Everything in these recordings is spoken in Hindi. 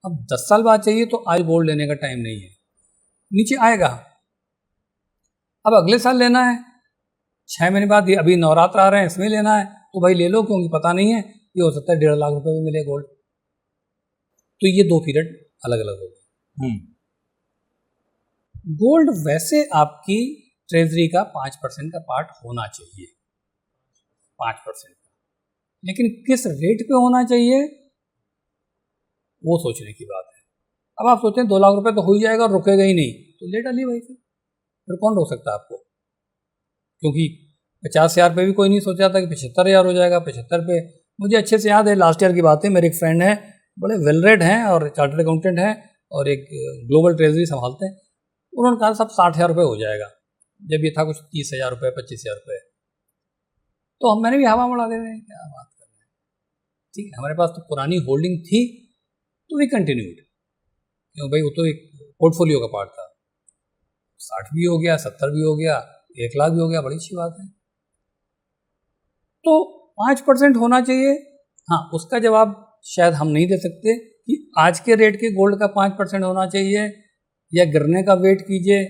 अब 10 साल बाद चाहिए तो आज गोल्ड लेने का टाइम नहीं है, नीचे आएगा। अब अगले साल लेना है, 6 महीने बाद, अभी नवरात्र आ रहे हैं इसमें लेना है, तो भाई ले लो, क्योंकि पता नहीं है, ये हो सकता है 1.5 लाख रुपए में मिले गोल्ड। तो ये 2 पीरियड अलग अलग हो गए। गोल्ड वैसे आपकी ट्रेजरी का 5% का पार्ट होना चाहिए, 5% का, लेकिन किस रेट पे होना चाहिए वो सोचने की बात है। अब आप सोचते हैं 2 लाख रुपए तो हो ही जाएगा और रुकेगा ही नहीं, तो ले डालिए भाई, फिर कौन रोक सकता है आपको? क्योंकि 50,000 पे भी कोई नहीं सोचा था कि 75,000 हो जाएगा। 75 पे, मुझे अच्छे से याद है, लास्ट ईयर की बात है, मेरे एक फ्रेंड है, बड़े वेल रेड हैं और चार्टर्ड अकाउंटेंट हैं और एक ग्लोबल ट्रेजरी संभालते हैं, उन्होंने कहा सब 60,000 रुपये हो जाएगा, जब ये था कुछ 30,000 रुपये 25,000 रुपये। तो मैंने भी हवा उड़ा दे रहे हैं, क्या बात कर रहे हैं, ठीक है, हमारे पास तो पुरानी होल्डिंग थी तो वी कंटिन्यूड, क्यों भाई, वो तो एक पोर्टफोलियो का पार्ट था। 60 भी हो गया, 70 भी हो गया, 1 लाख भी हो गया, बड़ी अच्छी बात है। तो 5% होना चाहिए। हाँ, उसका जवाब शायद हम नहीं दे सकते कि आज के रेट के गोल्ड का 5% होना चाहिए या गिरने का वेट कीजिए,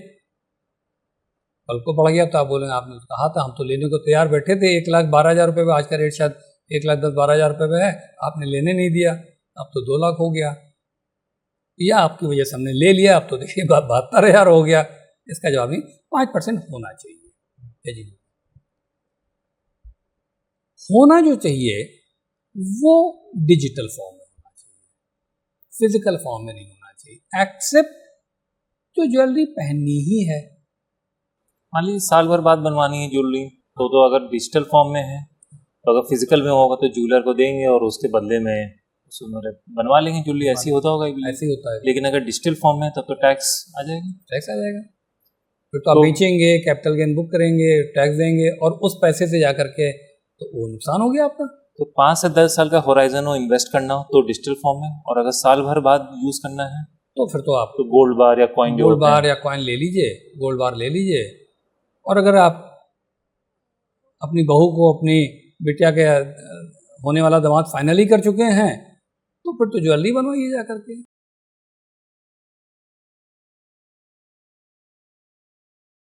कल को बढ़ गया तो आप बोलेंगे आपने कहा था, हम तो लेने को तैयार बैठे थे 1,12,000 रुपये पे, आज का रेट शायद 1,10,12,000 रुपये पे है, आपने लेने नहीं दिया, अब तो 2 लाख हो गया, या आपकी वजह से हमने ले लिया, अब तो देखिए 72,000 हो गया। इसका जवाब नहीं, 5% होना चाहिए जी। होना जो चाहिए वो डिजिटल फॉर्म में होना चाहिए, फिजिकल फॉर्म में नहीं होना चाहिए, एक्सेप्ट जो ज्वेलरी पहननी ही है। मान लीजिए साल भर बाद बनवानी है ज्वेलरी, तो अगर डिजिटल फॉर्म में है, तो अगर फिजिकल में होगा तो ज्वेलर को देंगे और उसके बदले में बनवा लेंगे ज्वेलरी, ऐसे ही होता होगा। ऐसे ही होता है, लेकिन अगर डिजिटल फॉर्म में तब तो टैक्स आ जाएगा, टैक्स आ जाएगा, फिर तो आप बेचेंगे, कैपिटल गेन बुक करेंगे, टैक्स देंगे, और उस पैसे से जा करके तो वो नुकसान हो गया आपका। तो 5 से 10 साल का होराइजन हो इन्वेस्ट करना हो तो डिजिटल फॉर्म में, और अगर साल भर बाद यूज करना है तो फिर तो आप तो गोल्ड बार या कॉइन, गोल्ड बार या कॉइन ले लीजिए, गोल्ड बार ले लीजिए। और अगर आप अपनी बहू को, अपनी बिटिया के होने वाला दामाद फाइनली कर चुके हैं, तो फिर तो ज्वेलरी बनवाइए जा करके।